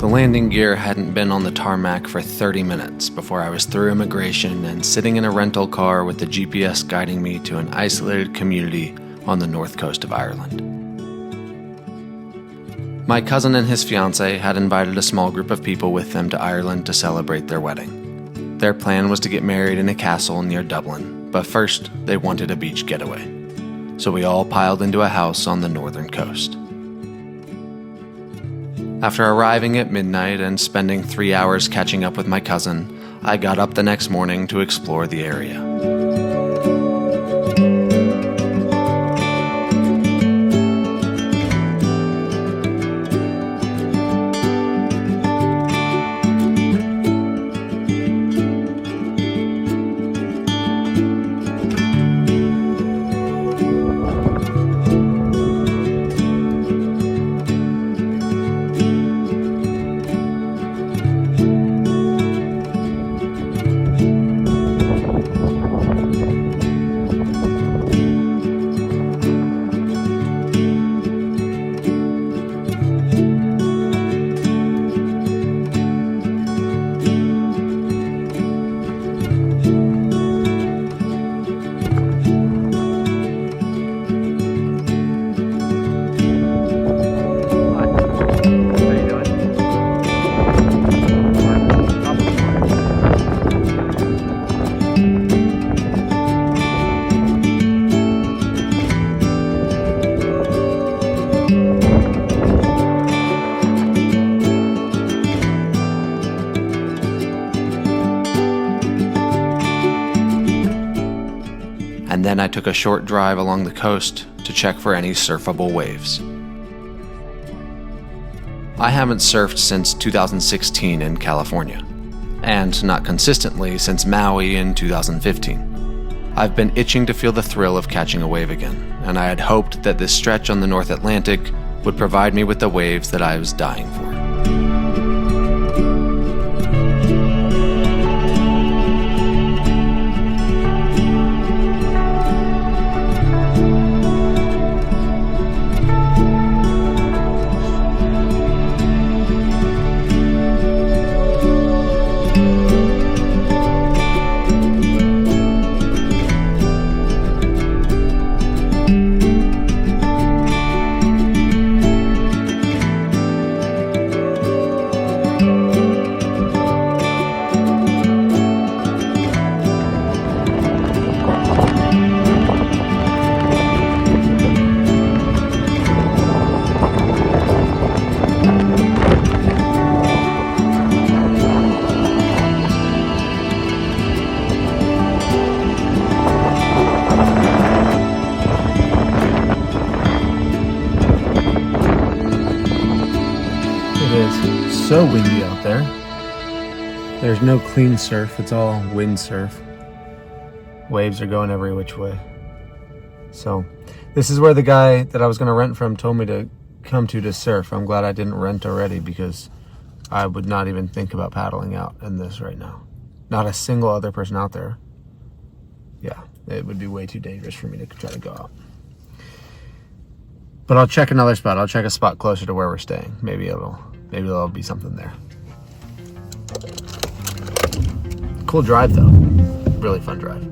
The landing gear hadn't been on the tarmac for 30 minutes before I was through immigration and sitting in a rental car with the GPS guiding me to an isolated community on the north coast of Ireland. My cousin and his fiancée had invited a small group of people with them to Ireland to celebrate their wedding. Their plan was to get married in a castle near Dublin, but first they wanted a beach getaway. So we all piled into a house on the northern coast. After arriving at midnight and spending 3 hours catching up with my cousin, I got up the next morning to explore the area. And then I took a short drive along the coast to check for any surfable waves. I haven't surfed since 2016 in California, and not consistently since Maui in 2015. I've been itching to feel the thrill of catching a wave again, and I had hoped that this stretch on the North Atlantic would provide me with the waves that I was dying for. So windy out there. There's no clean surf, it's all wind surf. Waves are going every which way. So this is where the guy that I was going to rent from told me to come to surf. I'm glad I didn't rent already, because I would not even think about paddling out in this right now. Not a single other person out there. Yeah, it would be way too dangerous for me to try to go out. But I'll check another spot. I'll check a spot closer to where we're staying. Maybe there'll be something there. Cool drive though. Really fun drive.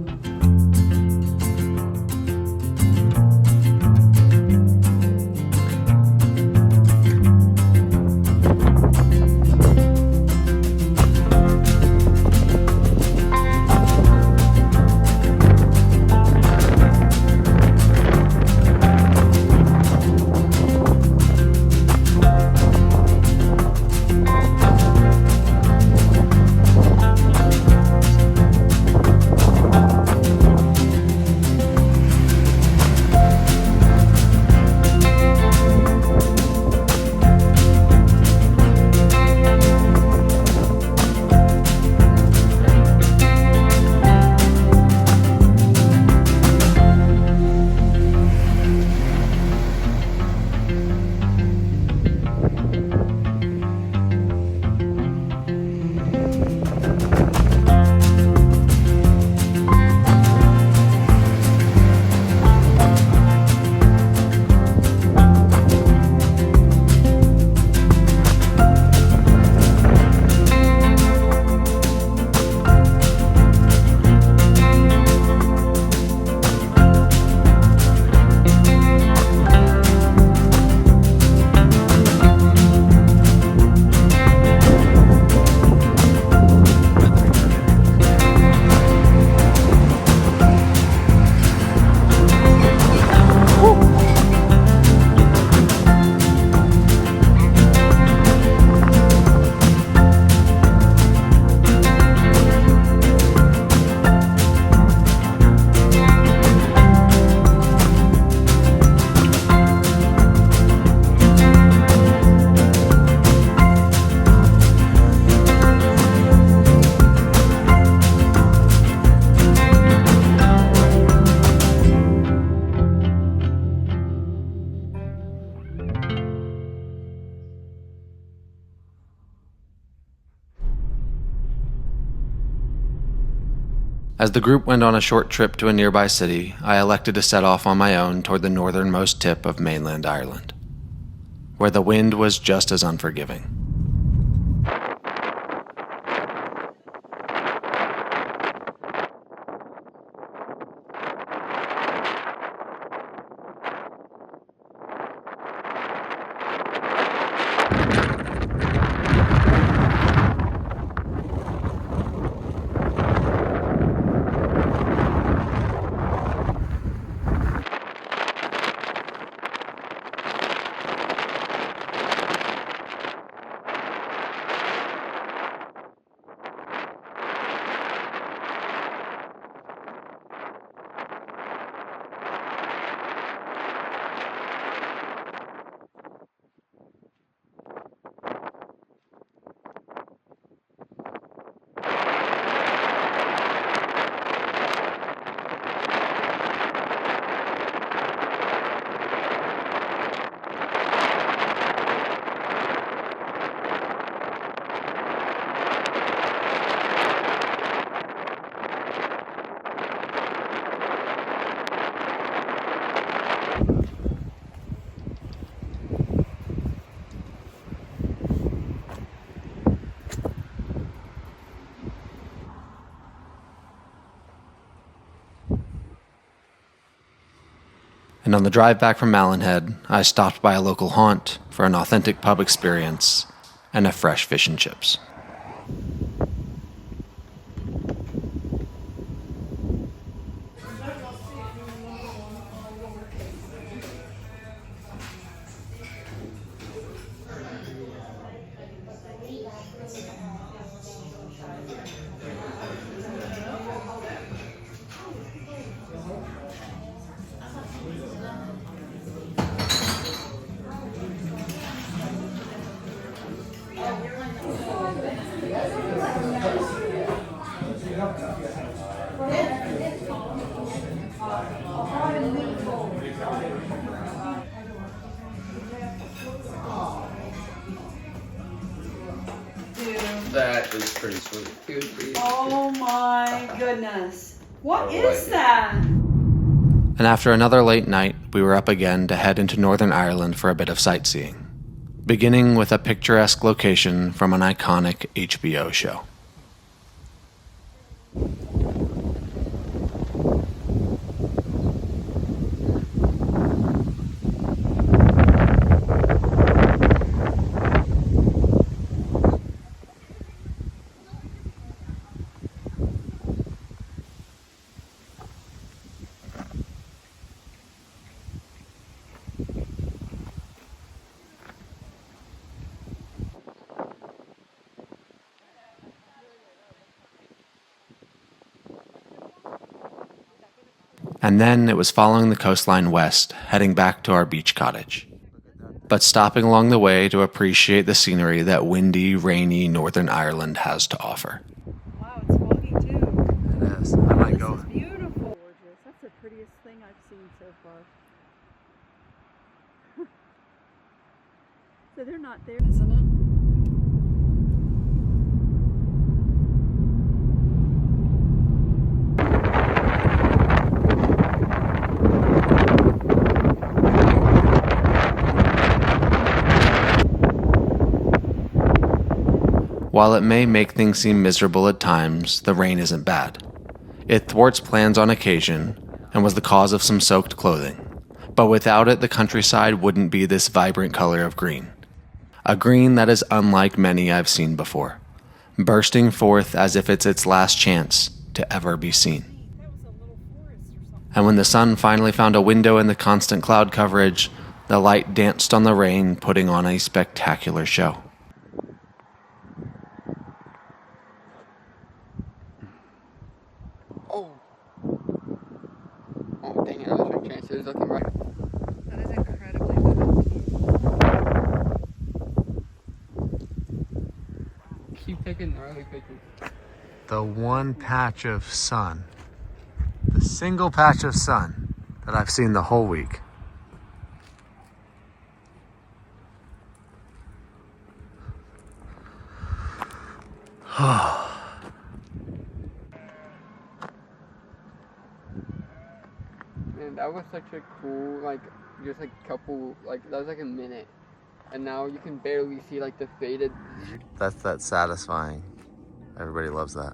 As the group went on a short trip to a nearby city, I elected to set off on my own toward the northernmost tip of mainland Ireland, where the wind was just as unforgiving. And on the drive back from Malin Head, I stopped by a local haunt for an authentic pub experience and a fresh fish and chips. That is pretty sweet. Oh my goodness. What is that? And after another late night, we were up again to head into Northern Ireland for a bit of sightseeing, beginning with a picturesque location from an iconic HBO show. And then it was following the coastline west, heading back to our beach cottage, but stopping along the way to appreciate the scenery that windy, rainy Northern Ireland has to offer. Wow, it's foggy too. It is. I might go. This is beautiful. Gorgeous. That's the prettiest thing I've seen so far. So they're not there, isn't it? While it may make things seem miserable at times, the rain isn't bad. It thwarts plans on occasion and was the cause of some soaked clothing. But without it, the countryside wouldn't be this vibrant color of green. A green that is unlike many I've seen before, bursting forth as if it's its last chance to ever be seen. And when the sun finally found a window in the constant cloud coverage, the light danced on the rain, putting on a spectacular show. Oh, dang it, I was trying to chance. It was looking right. That is incredibly good. Keep taking early pictures. The one patch of sun, the single patch of sun that I've seen the whole week. man, that was such a cool, like, just like couple, like, that was like a minute. And now you can barely see like the faded. That's satisfying. Everybody loves that.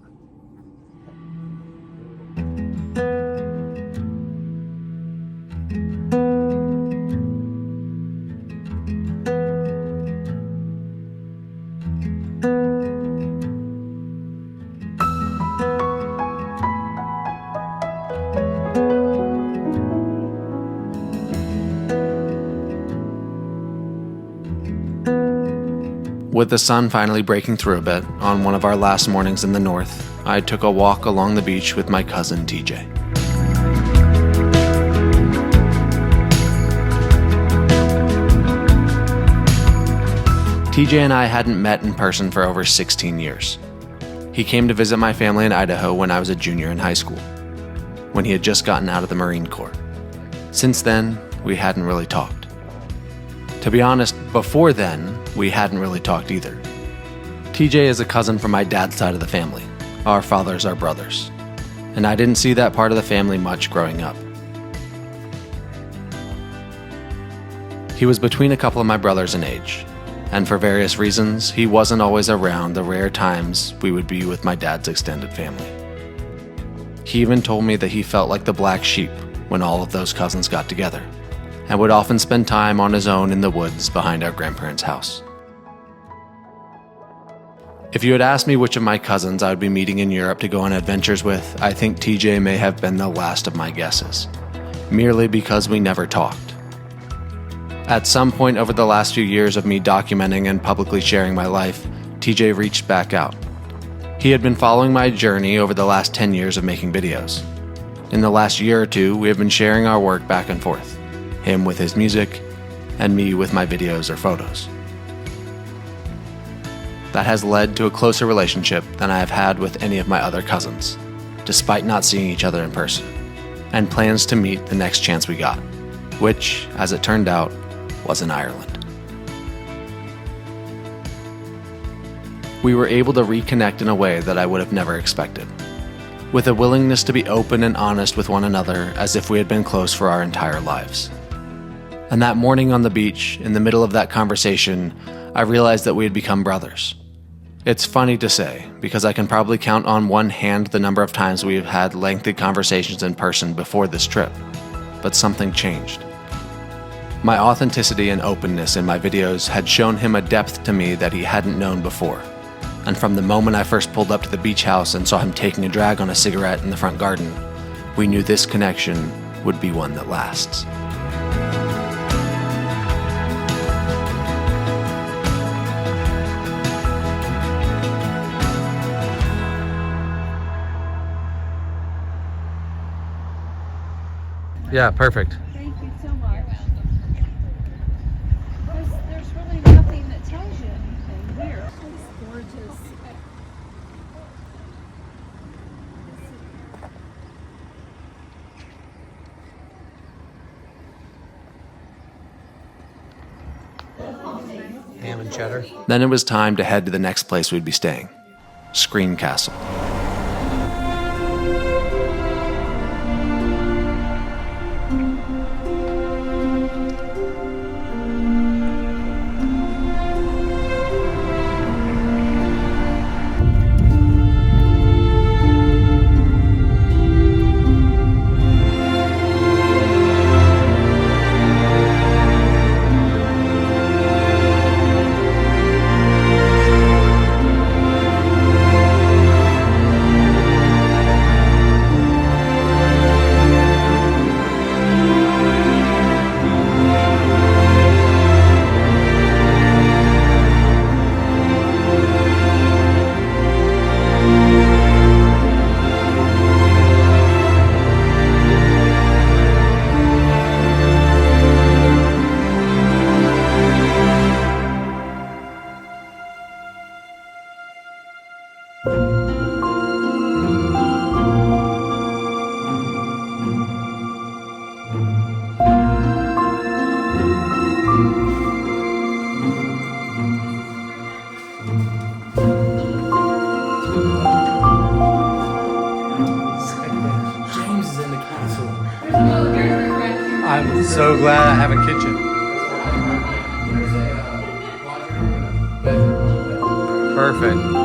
With the sun finally breaking through a bit, on one of our last mornings in the north, I took a walk along the beach with my cousin TJ. TJ and I hadn't met in person for over 16 years. He came to visit my family in Idaho when I was a junior in high school, when he had just gotten out of the Marine Corps. Since then, we hadn't really talked. To be honest, before then, we hadn't really talked either. TJ is a cousin from my dad's side of the family. Our fathers are brothers. And I didn't see that part of the family much growing up. He was between a couple of my brothers in age, and for various reasons, he wasn't always around the rare times we would be with my dad's extended family. He even told me that he felt like the black sheep when all of those cousins got together, and would often spend time on his own in the woods behind our grandparents' house. If you had asked me which of my cousins I would be meeting in Europe to go on adventures with, I think TJ may have been the last of my guesses, merely because we never talked. At some point over the last few years of me documenting and publicly sharing my life, TJ reached back out. He had been following my journey over the last 10 years of making videos. In the last year or two, we have been sharing our work back and forth. Him with his music, and me with my videos or photos. That has led to a closer relationship than I have had with any of my other cousins, despite not seeing each other in person, and plans to meet the next chance we got, which, as it turned out, was in Ireland. We were able to reconnect in a way that I would have never expected, with a willingness to be open and honest with one another as if we had been close for our entire lives. And that morning on the beach, in the middle of that conversation, I realized that we had become brothers. It's funny to say, because I can probably count on one hand the number of times we have had lengthy conversations in person before this trip, but something changed. My authenticity and openness in my videos had shown him a depth to me that he hadn't known before. And from the moment I first pulled up to the beach house and saw him taking a drag on a cigarette in the front garden, we knew this connection would be one that lasts. Yeah, perfect. Thank you so much. There's really nothing that tells you anything here. It's gorgeous. Ham and cheddar. Then it was time to head to the next place we'd be staying, Skryne Castle. so glad I have a kitchen. Perfect.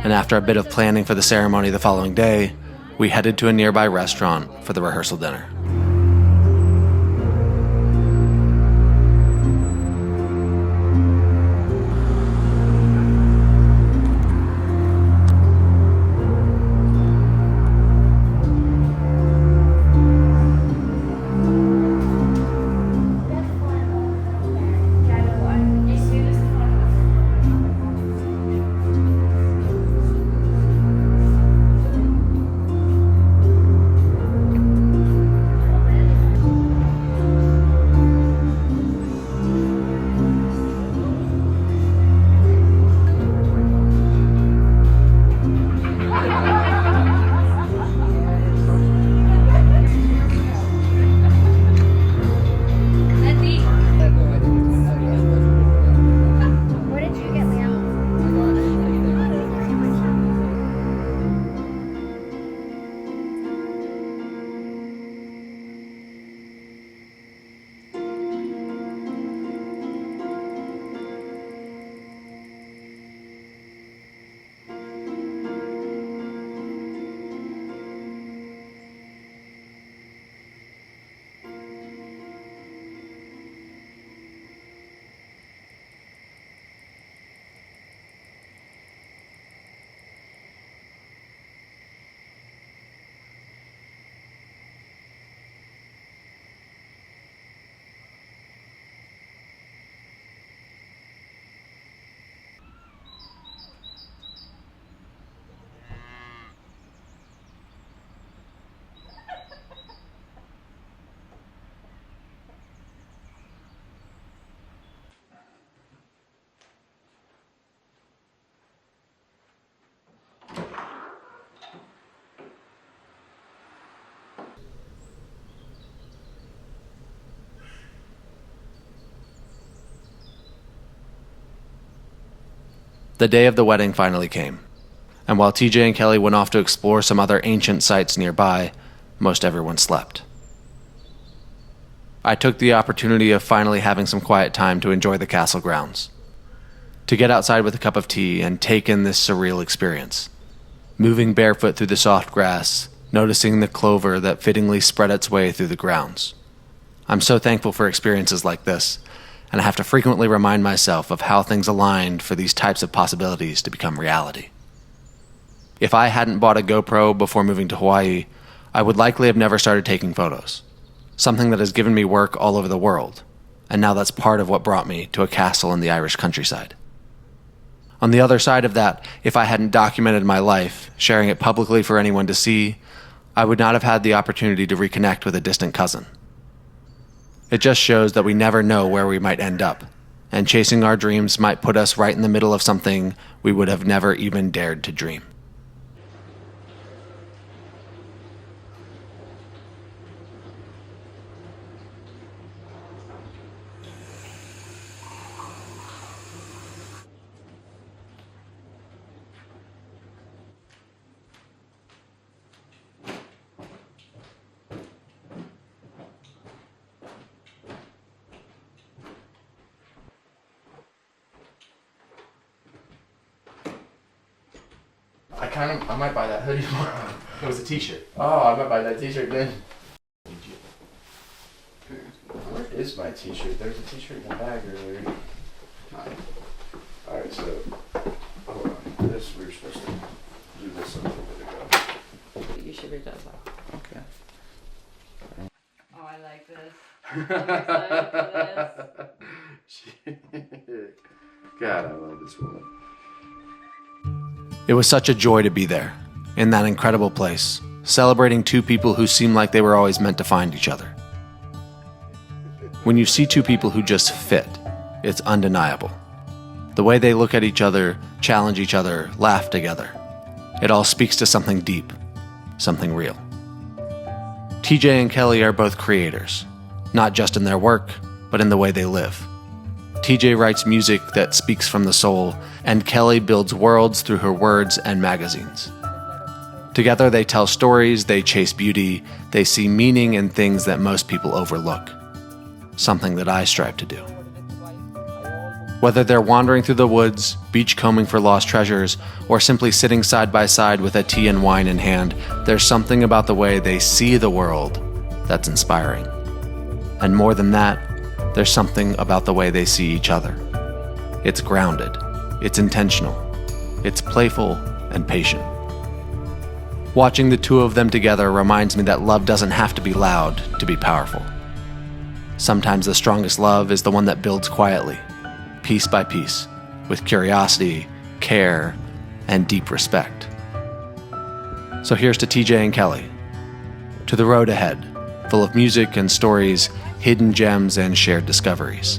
And after a bit of planning for the ceremony the following day, we headed to a nearby restaurant for the rehearsal dinner. The day of the wedding finally came, and while TJ and Kelly went off to explore some other ancient sites nearby, most everyone slept. I took the opportunity of finally having some quiet time to enjoy the castle grounds, to get outside with a cup of tea and take in this surreal experience, moving barefoot through the soft grass, noticing the clover that fittingly spread its way through the grounds. I'm so thankful for experiences like this, and I have to frequently remind myself of how things aligned for these types of possibilities to become reality. If I hadn't bought a GoPro before moving to Hawaii, I would likely have never started taking photos, something that has given me work all over the world, and now that's part of what brought me to a castle in the Irish countryside. On the other side of that, if I hadn't documented my life, sharing it publicly for anyone to see, I would not have had the opportunity to reconnect with a distant cousin. It just shows that we never know where we might end up, and chasing our dreams might put us right in the middle of something we would have never even dared to dream. I might buy that hoodie tomorrow. It was a t-shirt. Oh, I might buy that t-shirt then. Where is my t-shirt? There's a t-shirt in the bag earlier. Alright, so, hold on. This, we were supposed to do this a little bit ago. You should read that out. Okay. Oh, I like this. I'm excited for this. God, I love this woman. It was such a joy to be there, in that incredible place, celebrating two people who seem like they were always meant to find each other. When you see two people who just fit, it's undeniable. The way they look at each other, challenge each other, laugh together. It all speaks to something deep, something real. TJ and Kelly are both creators, not just in their work, but in the way they live. TJ writes music that speaks from the soul, and Kelly builds worlds through her words and magazines. Together they tell stories, they chase beauty, they see meaning in things that most people overlook. Something that I strive to do. Whether they're wandering through the woods, beachcombing for lost treasures, or simply sitting side by side with a tea and wine in hand, there's something about the way they see the world that's inspiring. And more than that, there's something about the way they see each other. It's grounded, it's intentional, it's playful and patient. Watching the two of them together reminds me that love doesn't have to be loud to be powerful. Sometimes the strongest love is the one that builds quietly, piece by piece, with curiosity, care, and deep respect. So here's to TJ and Kelly, to the road ahead, full of music and stories, hidden gems, and shared discoveries.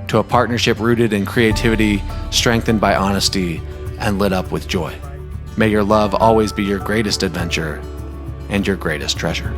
To a partnership rooted in creativity, strengthened by honesty, and lit up with joy. May your love always be your greatest adventure and your greatest treasure.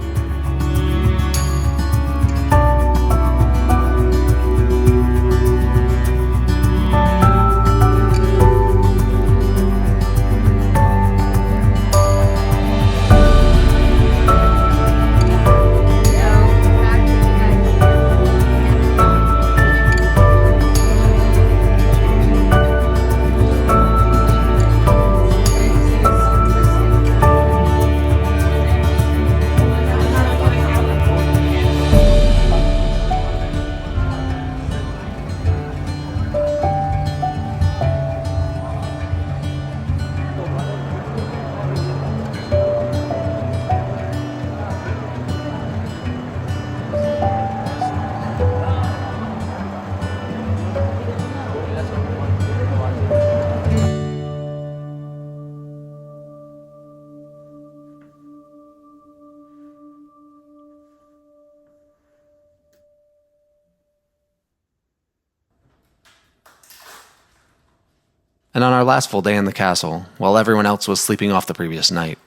And on our last full day in the castle, while everyone else was sleeping off the previous night,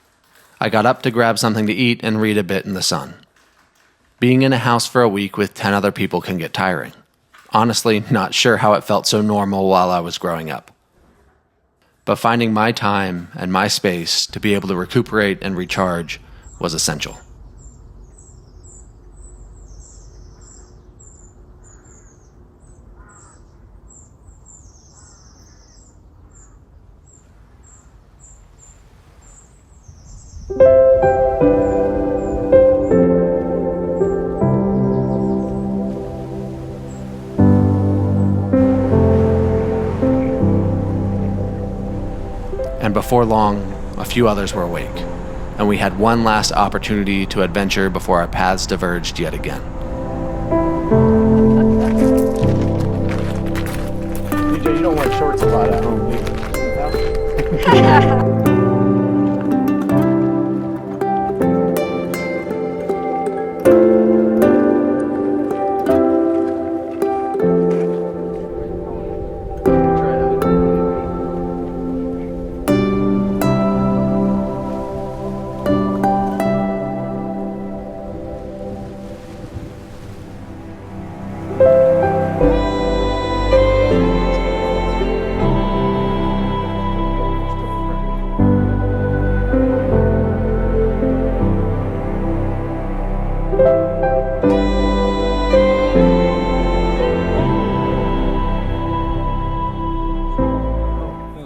I got up to grab something to eat and read a bit in the sun. Being in a house for a week with 10 other people can get tiring. Honestly, not sure how it felt so normal while I was growing up. But finding my time and my space to be able to recuperate and recharge was essential. And before long, a few others were awake, and we had one last opportunity to adventure before our paths diverged yet again. DJ, you don't wear shorts a lot at home, do you?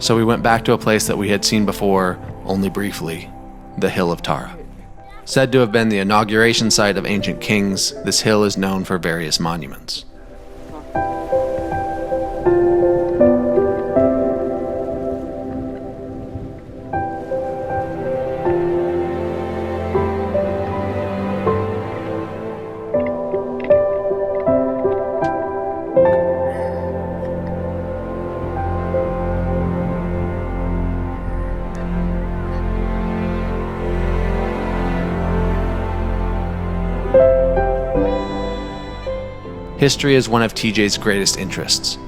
So we went back to a place that we had seen before, only briefly, the Hill of Tara. Said to have been the inauguration site of ancient kings, this hill is known for various monuments. History is one of TJ's greatest interests,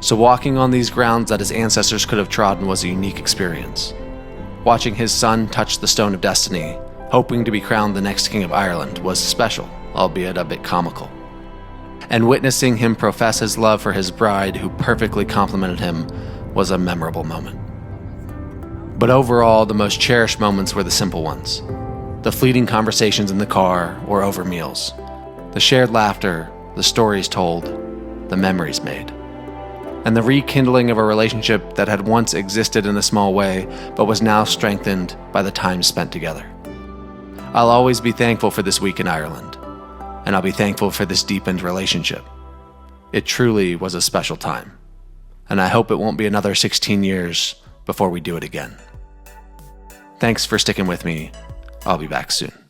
so walking on these grounds that his ancestors could have trodden was a unique experience. Watching his son touch the Stone of Destiny, hoping to be crowned the next King of Ireland, was special, albeit a bit comical. And witnessing him profess his love for his bride, who perfectly complimented him, was a memorable moment. But overall, the most cherished moments were the simple ones. The fleeting conversations in the car or over meals. The shared laughter, the stories told, the memories made. And the rekindling of a relationship that had once existed in a small way, but was now strengthened by the time spent together. I'll always be thankful for this week in Ireland, and I'll be thankful for this deepened relationship. It truly was a special time, and I hope it won't be another 16 years before we do it again. Thanks for sticking with me. I'll be back soon.